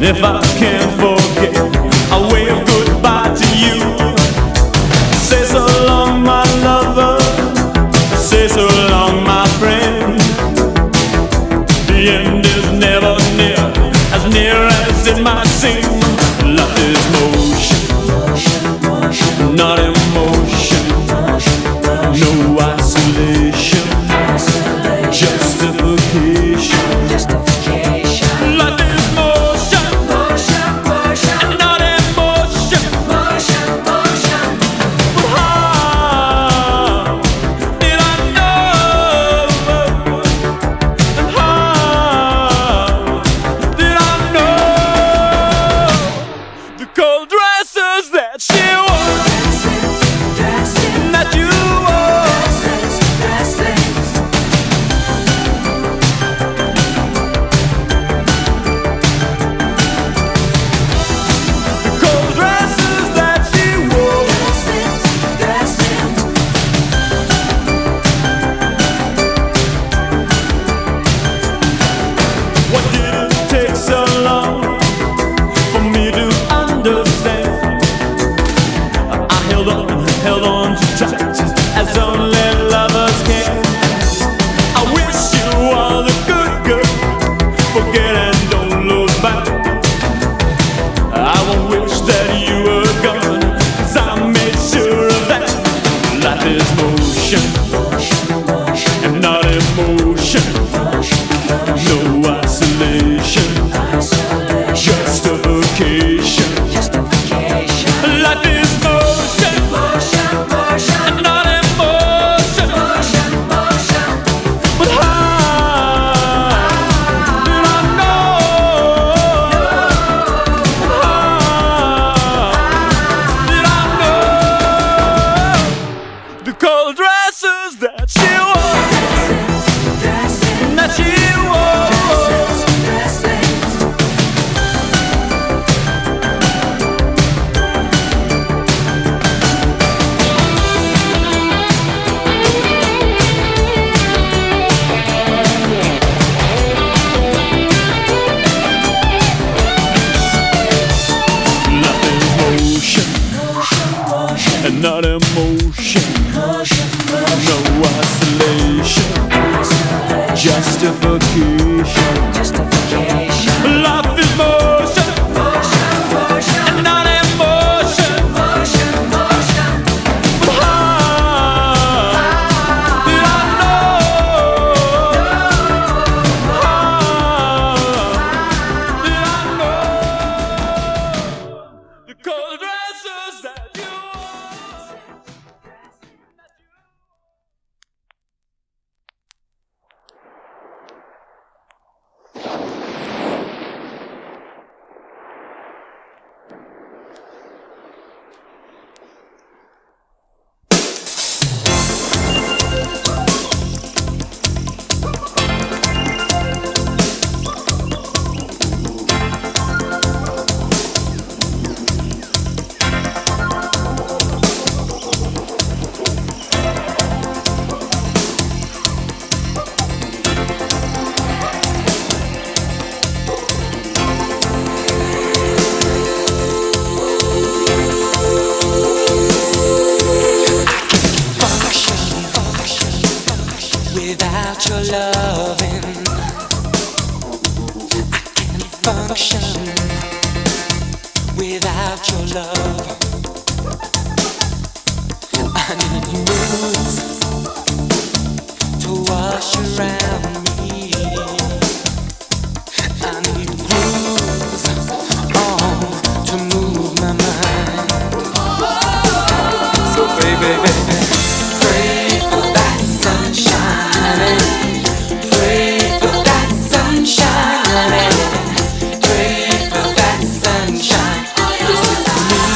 If I can't forget, I'll wave goodbye to you. Say so long, my lover. Say so long, my friend. The end is never near as it might seem. Life is motion, not emotion. No isolation, justification. Life is motion, and not emotion. How did I know? And how did I know the cold dresses that she wore, that you wore? Cold dresses that she wore. What did it take so long for me to understand? I held on too tight, as only lovers can. I wish you all the good, girl. Forget and don't look back. I won't wish that you were gone, 'cause I made sure of that. Life is motion, and not emotion. No isolation, just a function without your love. I need moods to wash around me. I need grooves to move my mind. So baby, pray for that sunshine. Pray for that sunshine. Pray for that sunshine. This is me,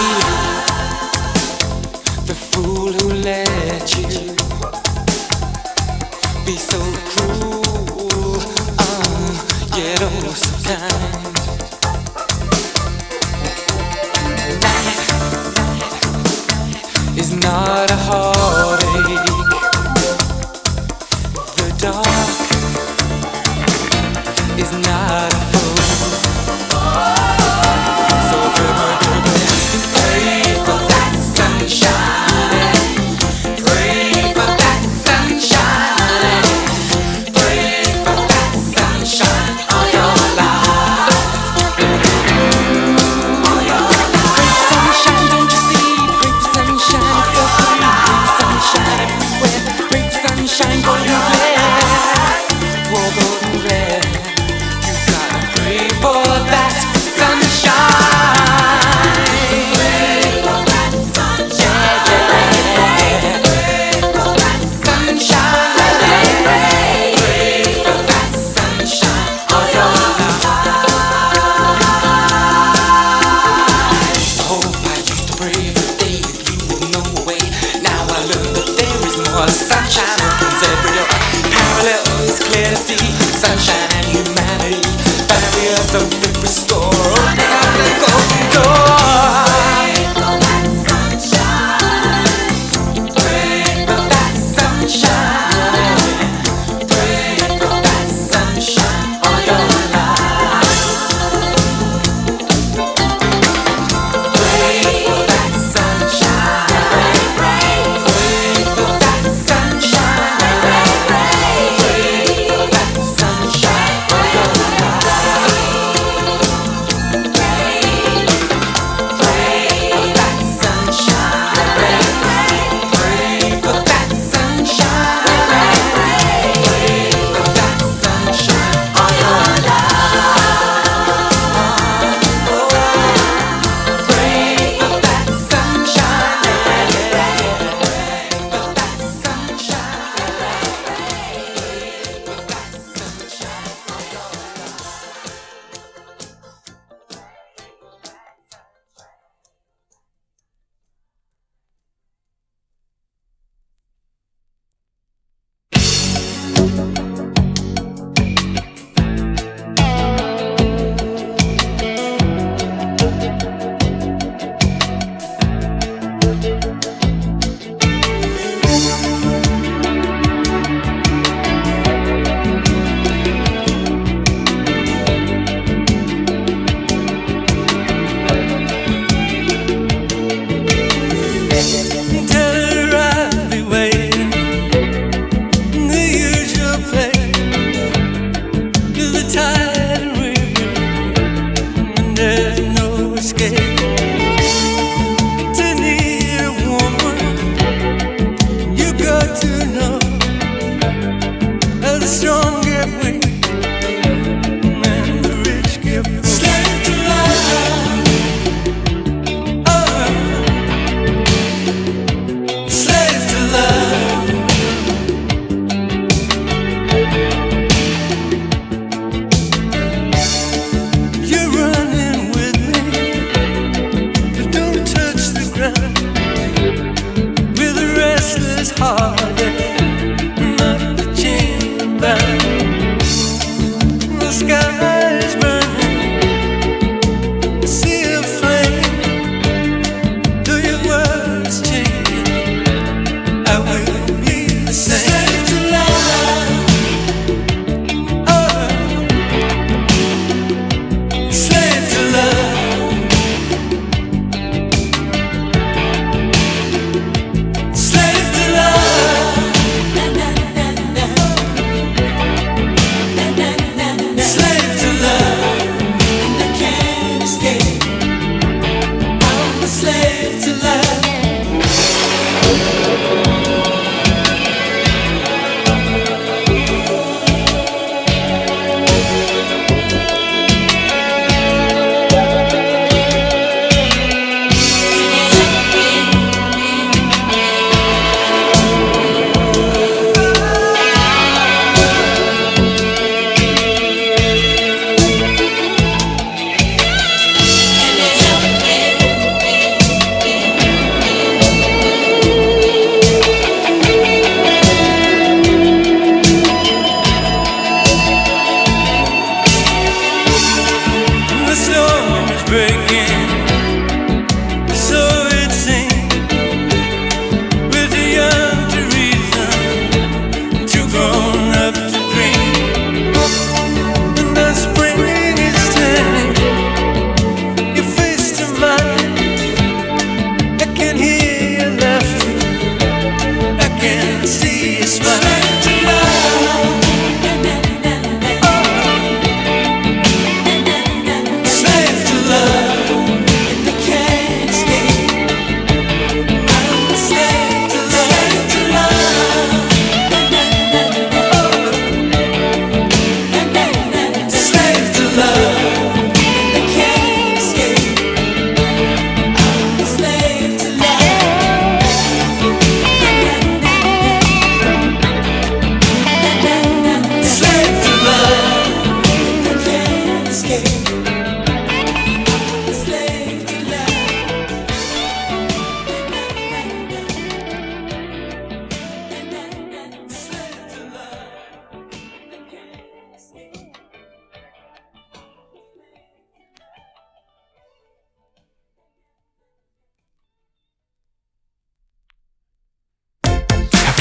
the fool who let you be so cruel, yet oh so kind. Night is not a heartache. The dark is not a fool. So baby, pray for that sunshine. Pray for that sunshine. Pray for that sunshine on your life. On your life. Pray for sunshine, don't you see? Pray for sunshine, feel free. Pray for sunshine everywhere. Pray for sunshine, golden glare. Whoa, golden glare. You gotta pray for that sunshine. Pray for that sunshine. Yeah. Pray for that sunshine. Pray for that sunshine on your life. Oh, I used to pray for the day that you would know away. Now I learn that there is more sunshine opens every door. Parallel is clear to see. Sunshine and humanity. Barriers of it restore. Opening up the golden door. Pray for that sunshine. Pray for that sunshine on your life. Pray for that sunshine. Pray for that sunshine. Pray for that sunshine on your life.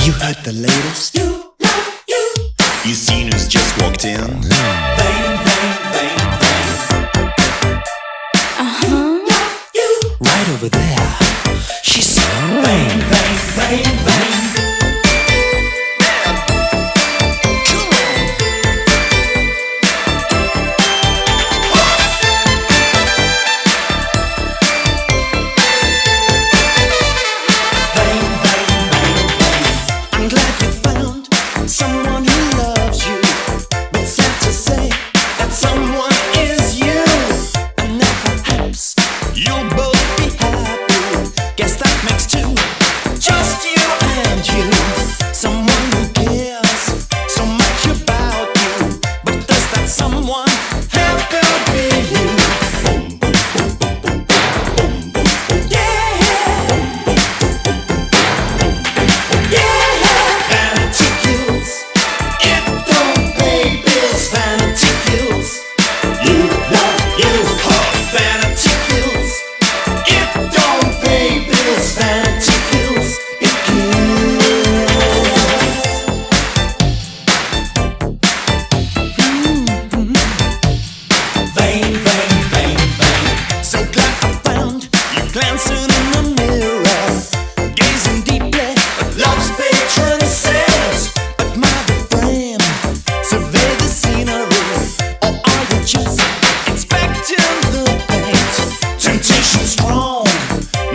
You heard the latest? You seen who's just walked in? Vain, vain, vain, vain. Right over there. She's so Vain, vain, vain, vain. someone who loves you, but sad to say that someone is you, and that perhaps you'll both be happy. Guess that makes two, just you and you. Someone who cares so much about you, but does that someone have to be you? Glancing in the mirror, gazing deeply at love's patron says, admire the frame, survey the scenery, or are you just expecting the paint? Temptation strong,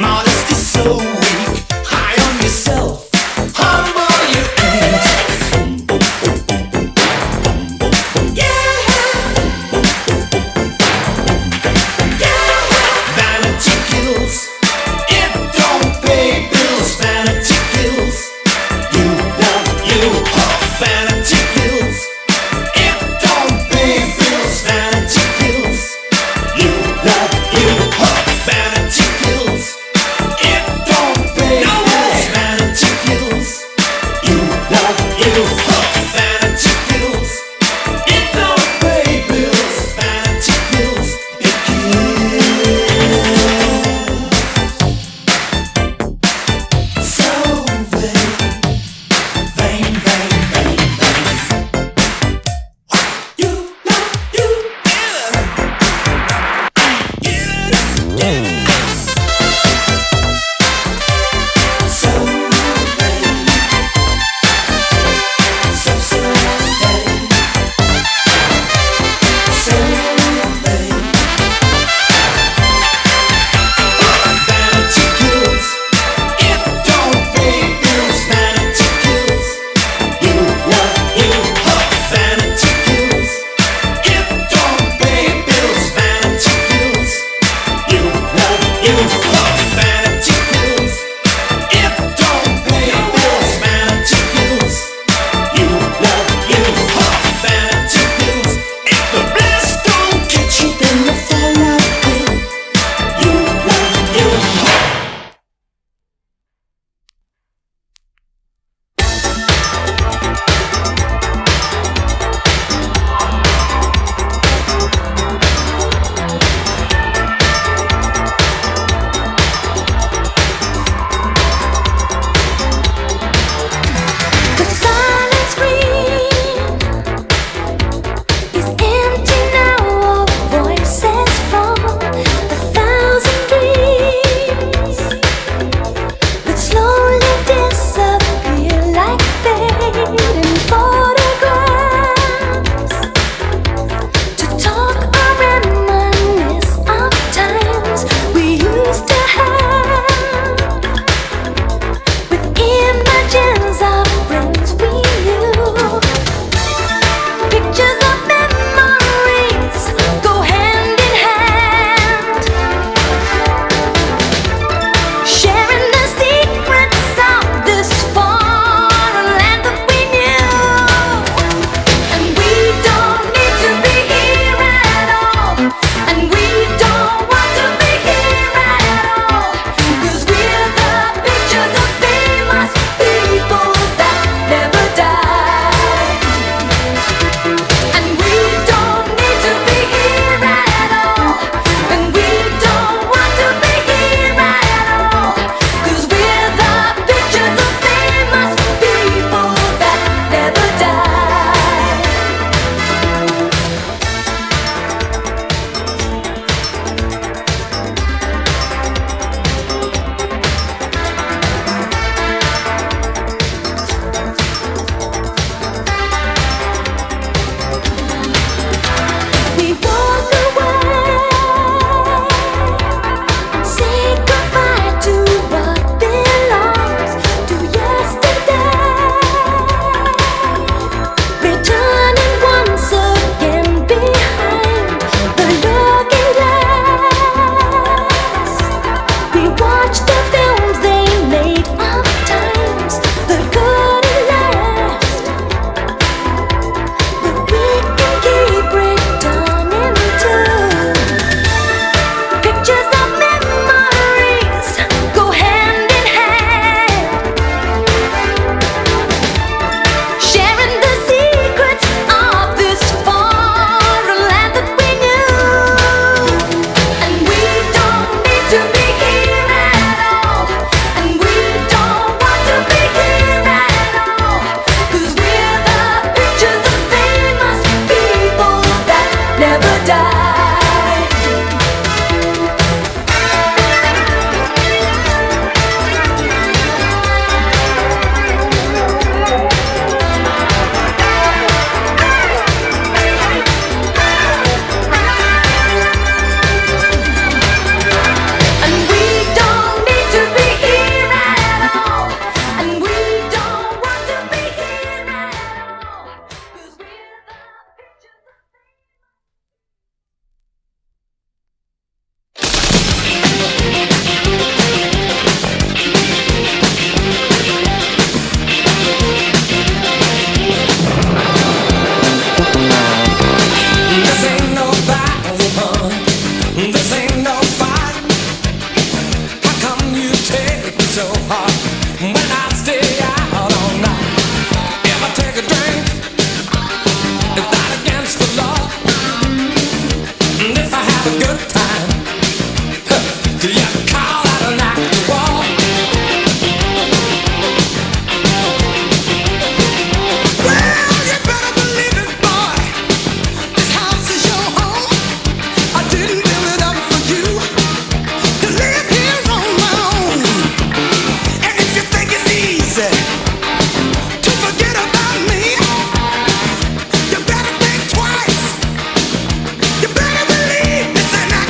modesty so weak, high on yourself, humble you ain't. Vanity kills. It don't pay bills. Vanity kills. You love you. Vanity kills. It don't pay bills. Vanity kills. You love you. Vanity kills. It don't pay bills. Vanity kills. You love you. Vanity kills. It don't pay bills. Vanity kills. It kills. So vain, vain, vain, vain, vain. You love you, so vain, so vain, so vain. Vanity kills. It don't pay bills. Vanity kills. You love you. Vanity kills. It don't pay bills. Vanity kills. You love have a good time. Do you call that a knock at the wall? Well, you better believe it, boy. This house is your home. I didn't build it up for you to live here on my own. And if you think it's easy to forget about me, you better think twice. You better believe this ain't not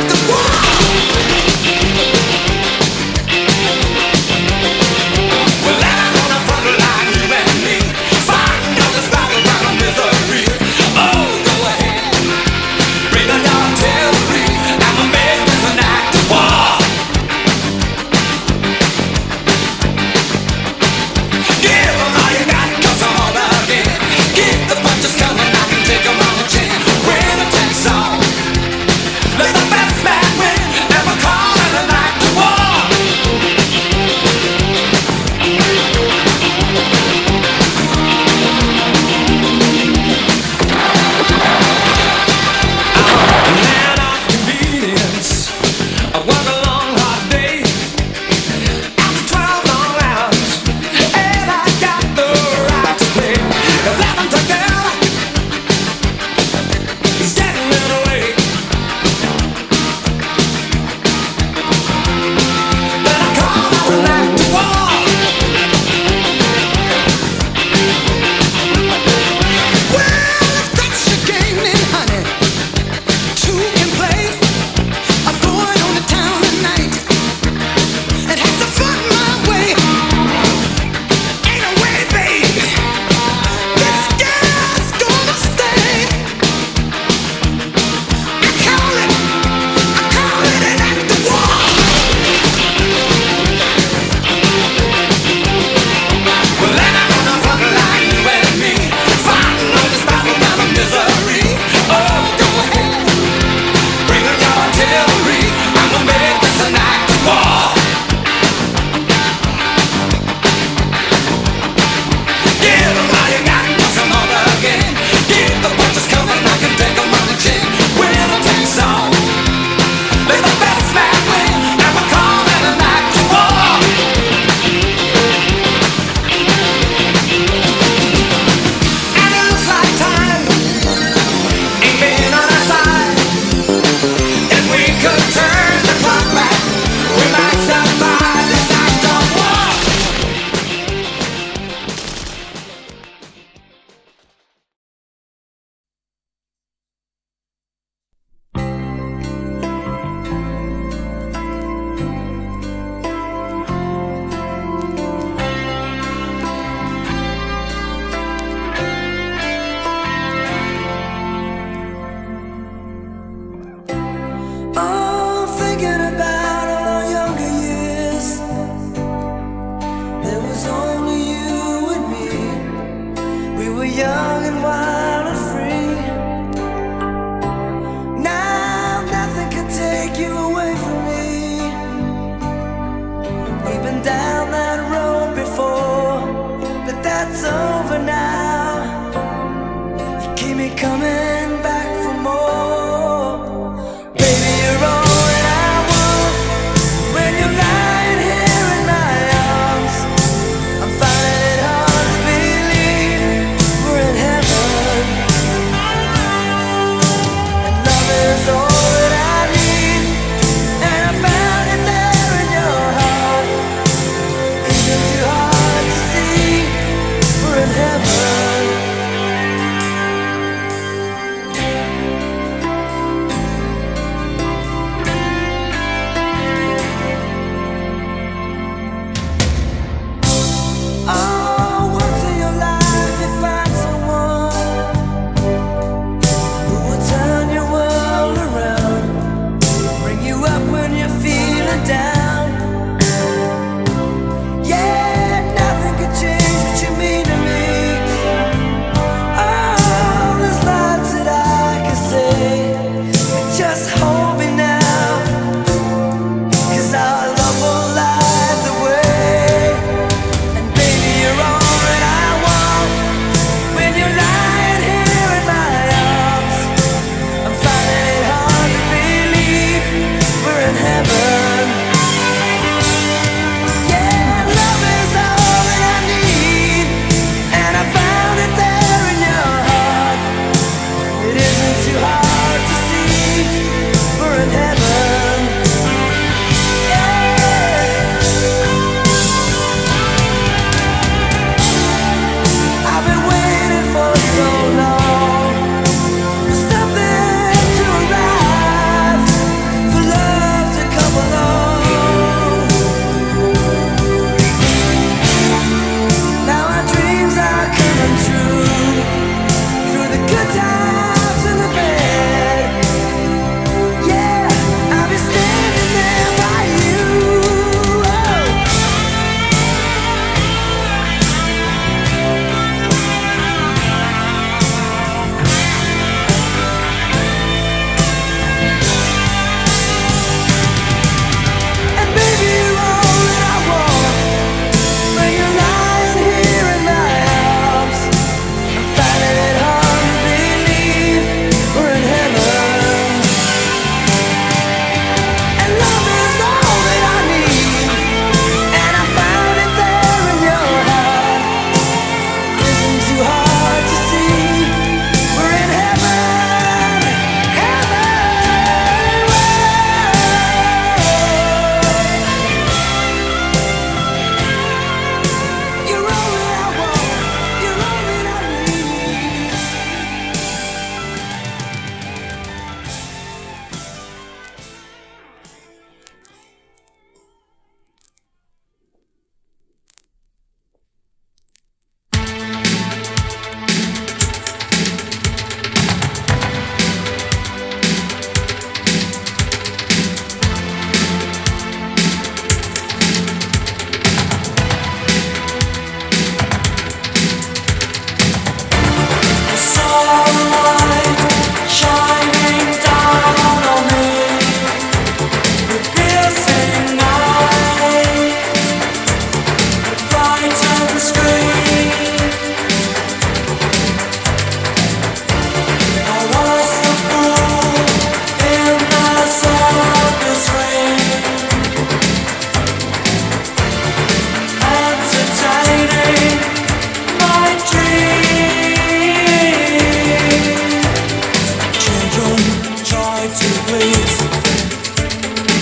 to please.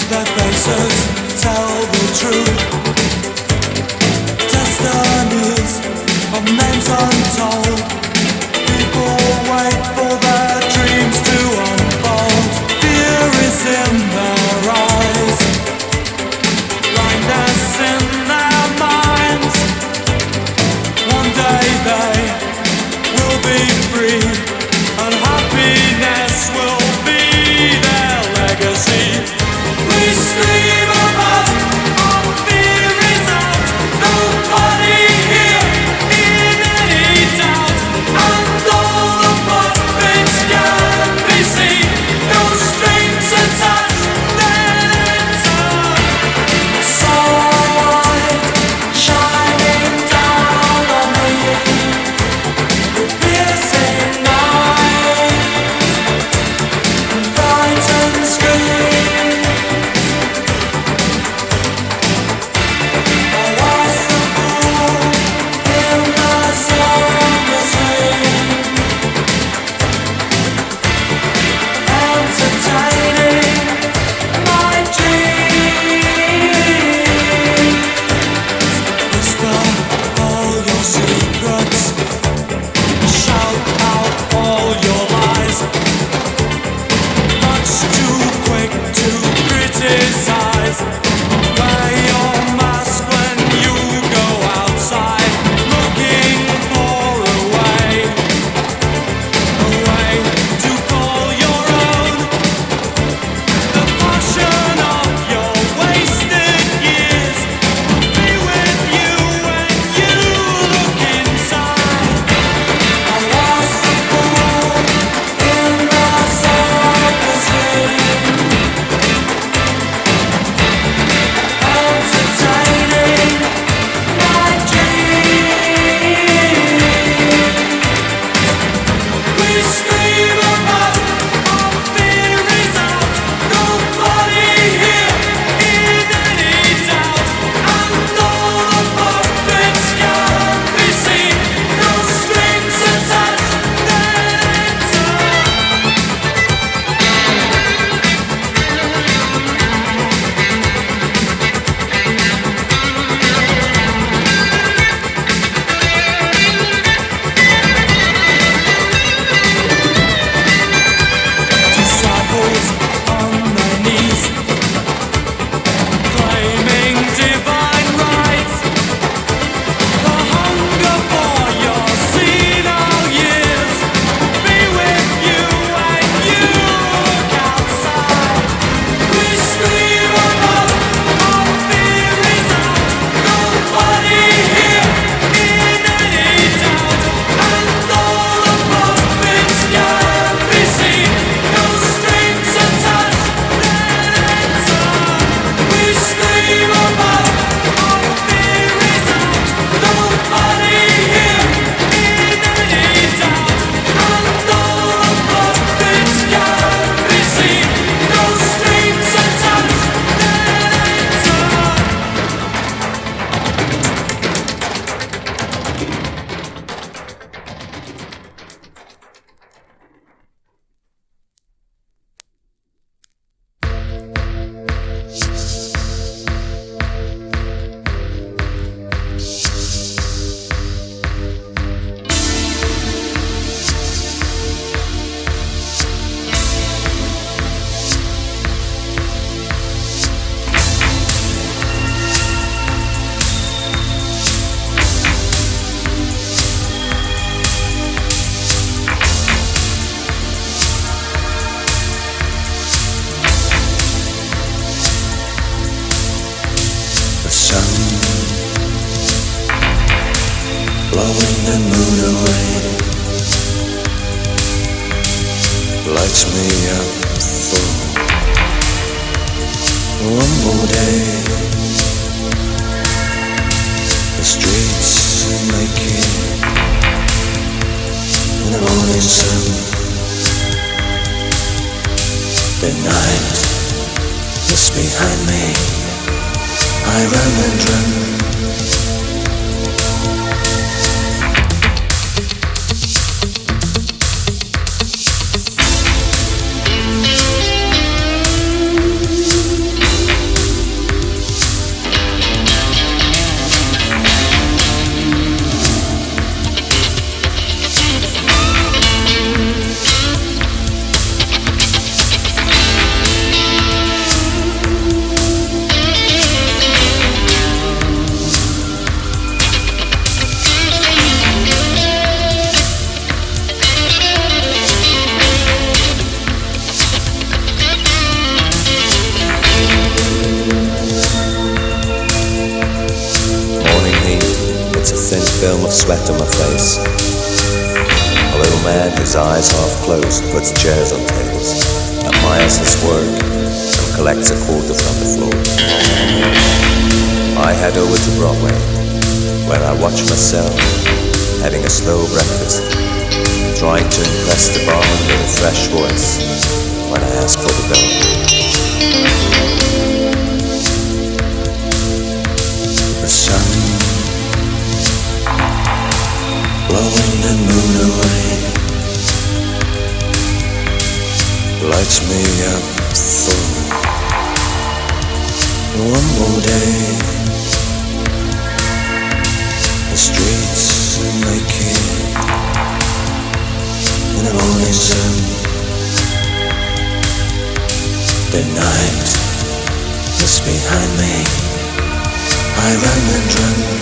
Their faces tell the truth. Destinies of names untold. People wait for their dreams to unfold. Fear is in their eyes, blindness in their minds. One day they will be free, and happiness will be their legacy. We scream about our fear is out. Nobody here in any doubt, and all the puppets can be seen. No strings attached, then enter. Sunlight shining down on me, piercing night, frightened scream. I was the fool in the slumber's dream, entertaining my dream. Whisper all your secrets, shout out all your lies. Much too quick to criticize. Wear your mask when you go outside, looking for a way to call your own. The passion of your wasted years will be with you when you look inside. I was the fool in the circus ring, entertaining my dream. We scream about our fear is out. Nobody here in any doubt, and all the puppets can be seen. No strings attached, then enter. Disciples on their knees, claiming divine rights. The hunger for your senile years will be with you when you look outside. We scream about our fear is out. Nobody here in any doubt, and all the puppets can be seen. No strings attached, then enter. We scream about our fear is out. Nobody here in any doubt, and all the puppets can be seen. No strings attached, then enter. The sun blowing the moon away lights me up for one more day. The streets are making the morning sun. The night is behind me. I run and run. film of sweat on my face. A little man, his eyes half closed, puts chairs on tables, admires his work, and collects a quarter from the floor. I head over to Broadway, where I watch myself having a slow breakfast, trying to impress the barman with a fresh voice when I ask for the bill. The sun blowing the moon away lights me up for one more day. The streets are naked in the morning sun. The night is behind me. I run and run.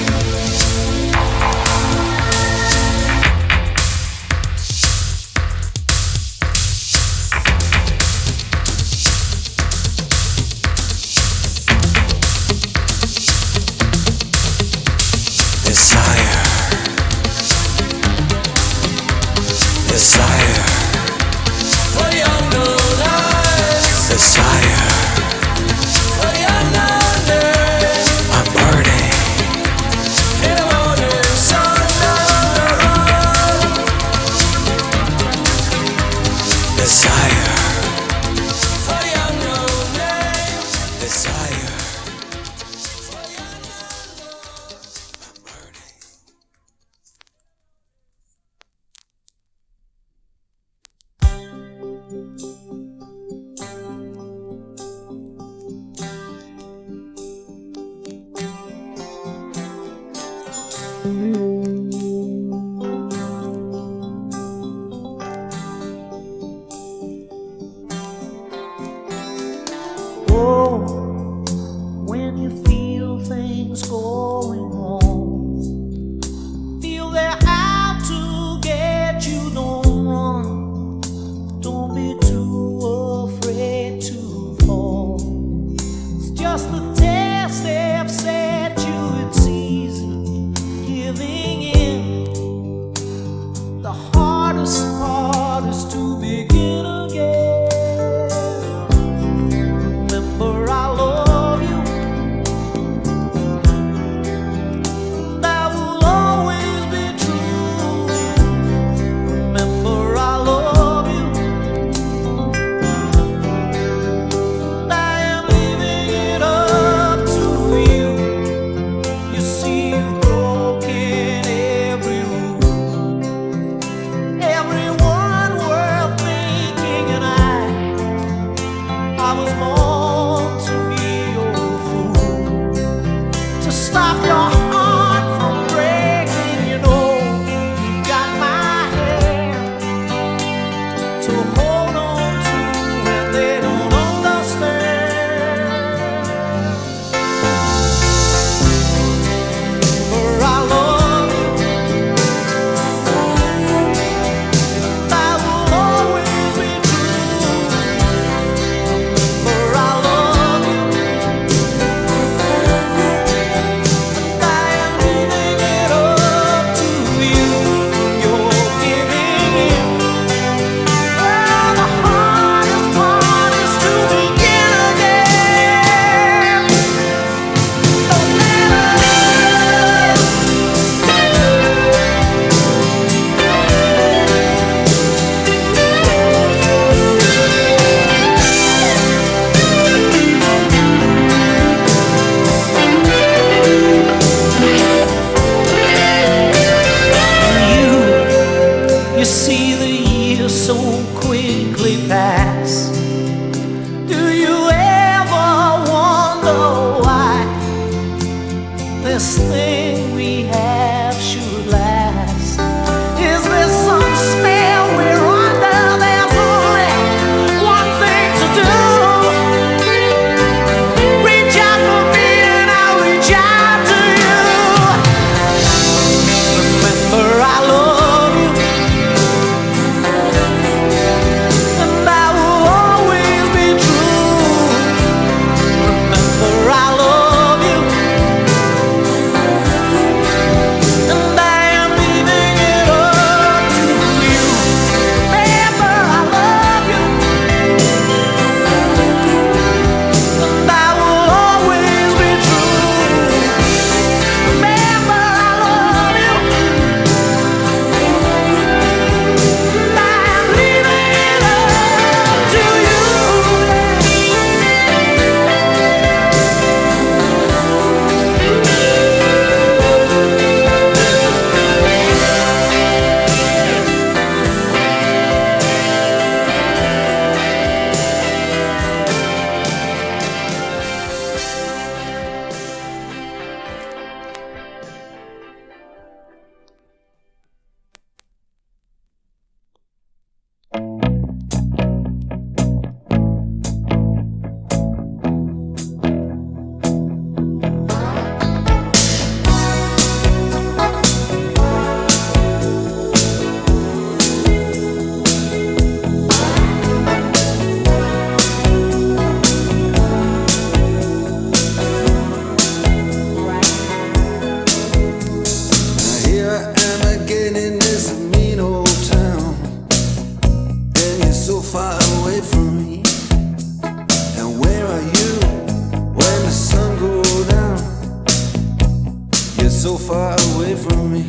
so far away from me.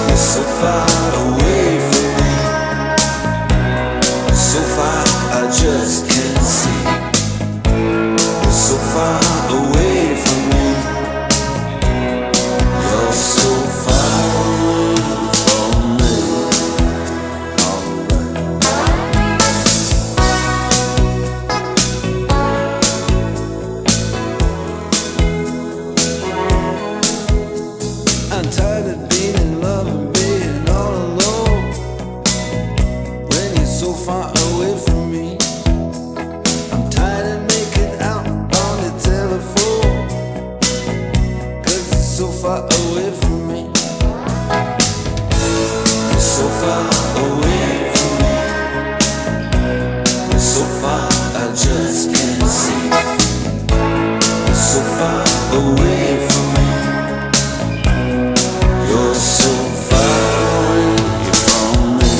You're so far away from me. So far I just can't see. You're so far away from me. You're so far away from me. I'm tired of being in love and being all alone. When you're so far away from me, I'm tired of making out on the telephone. 'Cause you're so far away from me. You're so far away from me. You're so far I just can't see. You're so far away from me. You're so far away from me.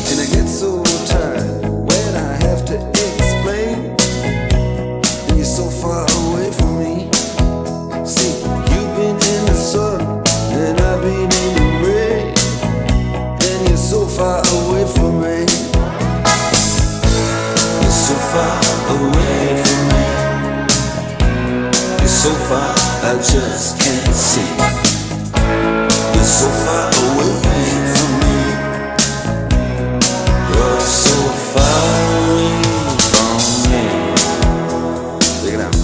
And I get so tired when I have to explain. And you're so far away from me. See, you've been in the sun and I've been in the rain. And you're so far away from me. You're so far away from me. You're so far I just can't see. You're so far away from me. You're so far away from me. Check it out.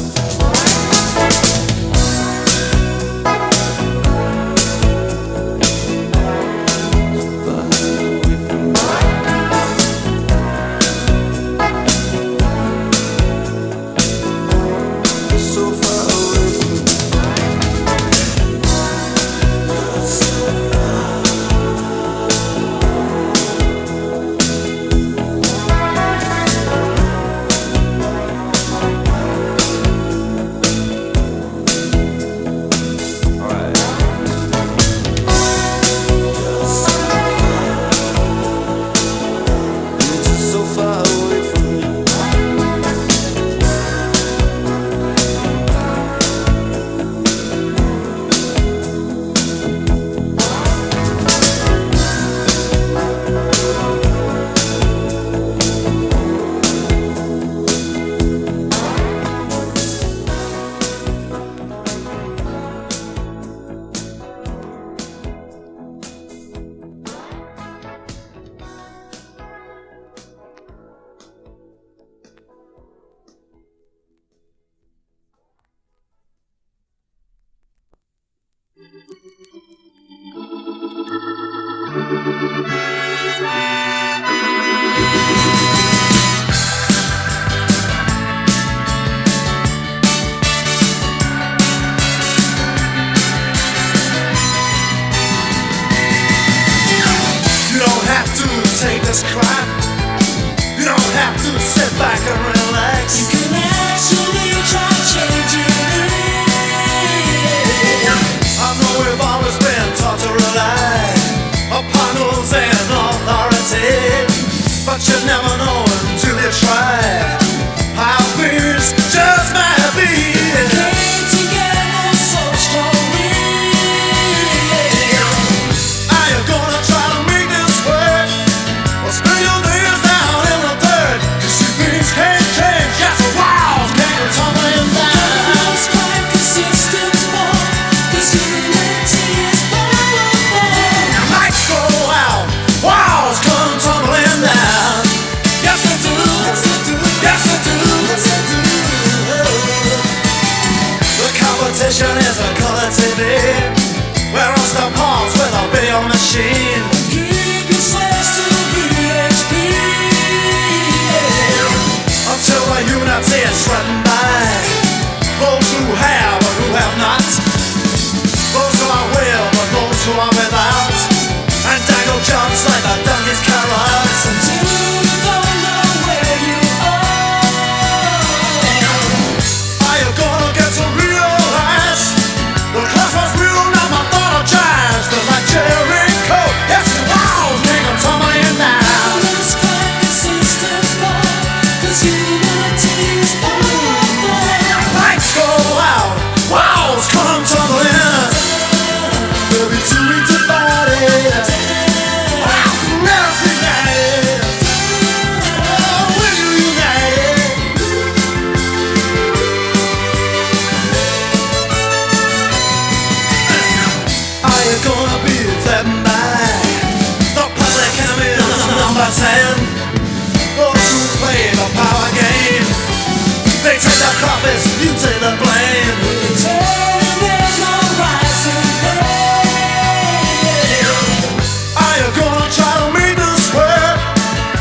So far away from me. So far. You're just so far away from me. You don't have to take this crap. You don't have to sit back and relax. You can actually try changing it. I know we've always been taught to rely upon rules and authority, but you never know until you try how things just might be. Came together so strongly. Are you gonna try to make this work, or spill your days down in the dirt? You see things can't change, yes, the walls can't tumbling down. Lost quite consistent for this humanity is vulnerable. Lights go out, walls come tumbling down. Yes, they do. Yes, they do. pretend. Those who play the power game, they take the profits, you take the blame. There's no rising pain. Are you gonna try to make this work,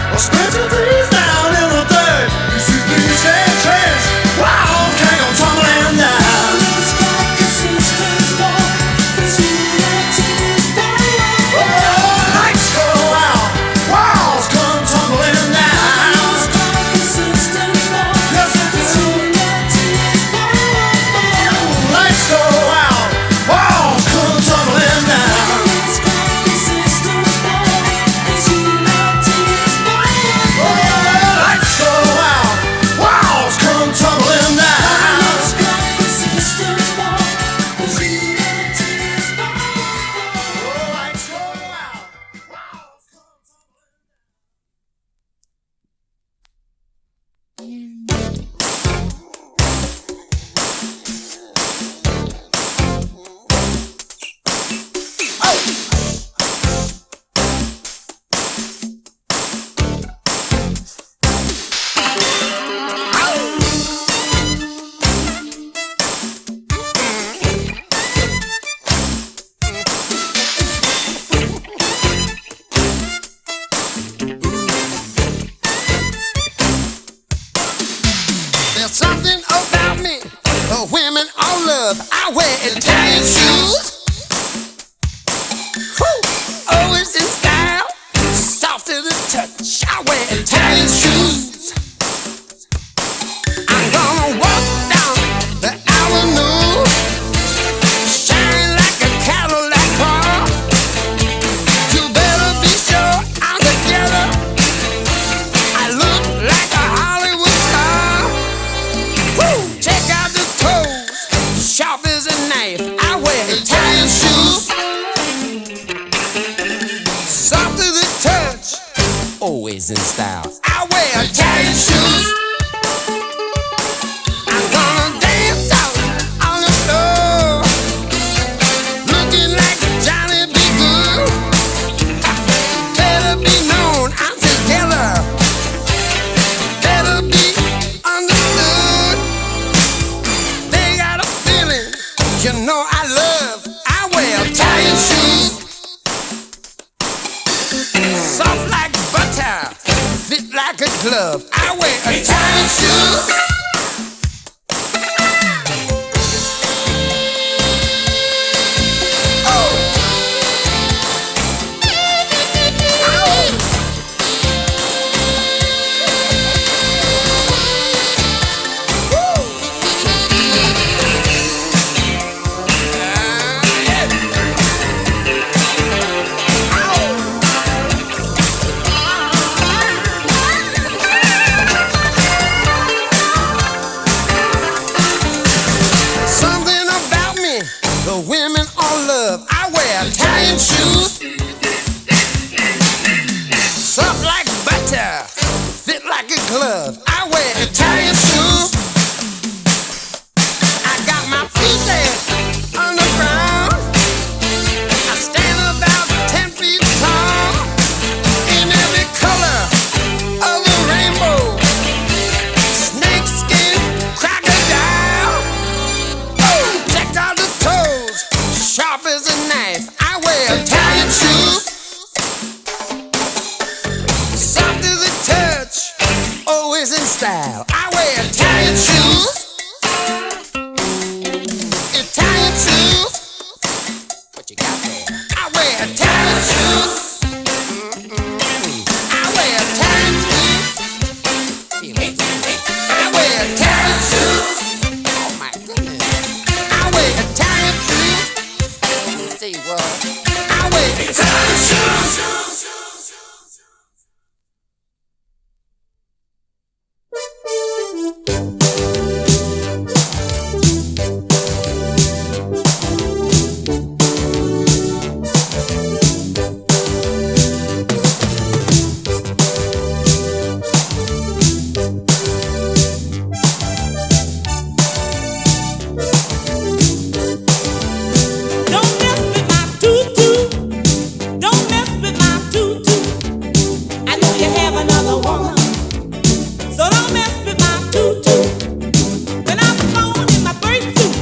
or split your things down in the dirt? You see things can't change, walls can't go tumbling down. Let's fight the system's fault, 'cause unity is power. Oh, lights go out, walls come tumbling down. Let's fight the system's fault, Yes, it 'cause is. unity is power. Lights go out, walls come tumbling down. Let's fight the system's fault, 'cause unity is Oh, power. lights go out, walls come tumbling down. Let's fight the system's fault, 'cause unity is power. Oh, lights go out, walls come tumbling down. There's something about me, the women all love. I wear Italian shoes. Whew, always in style, soft to the touch. I wear Italian shoes. I'm gonna walk down the avenue, shine like a Cadillac car. You better be sure I'm together. I look like a Hollywood star. Woo! Check out the toes, sharp as a knife. I wear Italian shoes, soft to the touch, always in style. I wear Italian shoes. I'm gonna dance out on the floor, looking like Johnny B. Good. Better be known I'm together. Better be understood. They got a feeling, you know I love. I wear Italian shoes, soft like butter, fit like a glove. I wear Italian shoes. Oh. Ow. Something about me, the women all love. I wear Italian shoes, soft like butter, fit like a glove. I wear Italian shoes. I got my feet there on the ground. I stand about 10 feet tall, in every color of the rainbow. Snake skin, crocodile. Oh, check out the toes, sharp as a knife. I wear Italian shoes, soft to the touch, always in style. I wear Italian shoes, Italian shoes. What you got there? I wear Italian shoes. I wear Italian shoes. I wear Italian shoes. Oh my goodness. I wear Italian shoes. See what? I wear Italian shoes. you have another woman. So don't mess with my tutu. When I was born in my birth suit,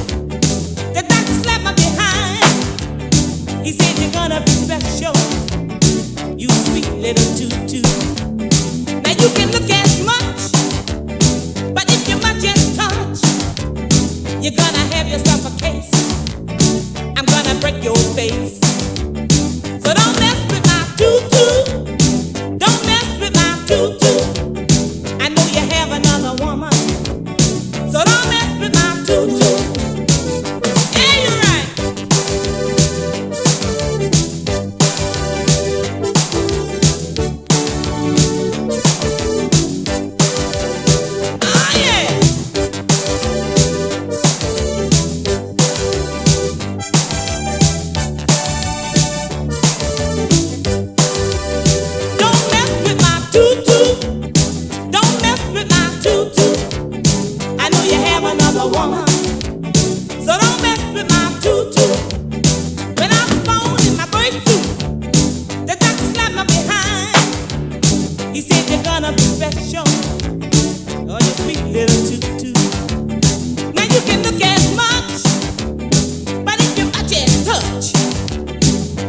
the doctor slapped my behind. He said you're gonna be special, you sweet little tutu. Now you can look as much, but if you much as touch, you're gonna have yourself a case. I'm gonna break your face. So don't mess with my tutu. Don't mess with my tutu. I know you have another woman. So don't mess with my tutu. Yeah, you're right. Oh yeah. Don't mess with my tutu. Don't mess with my tutu. I know you have another woman. So don't mess with my tutu. When I was born in my birth suit, the doctor slapped my behind. He said you're gonna be special. Oh, you sweet little tutu. Now you can look as much, but if you much as touch,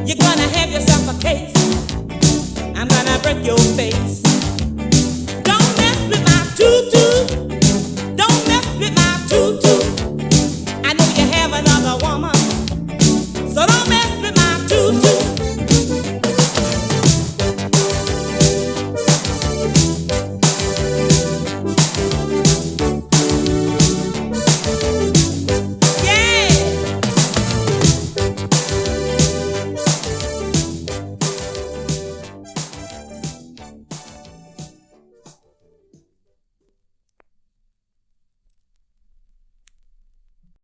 you're gonna have yourself a case. I'm gonna break your face.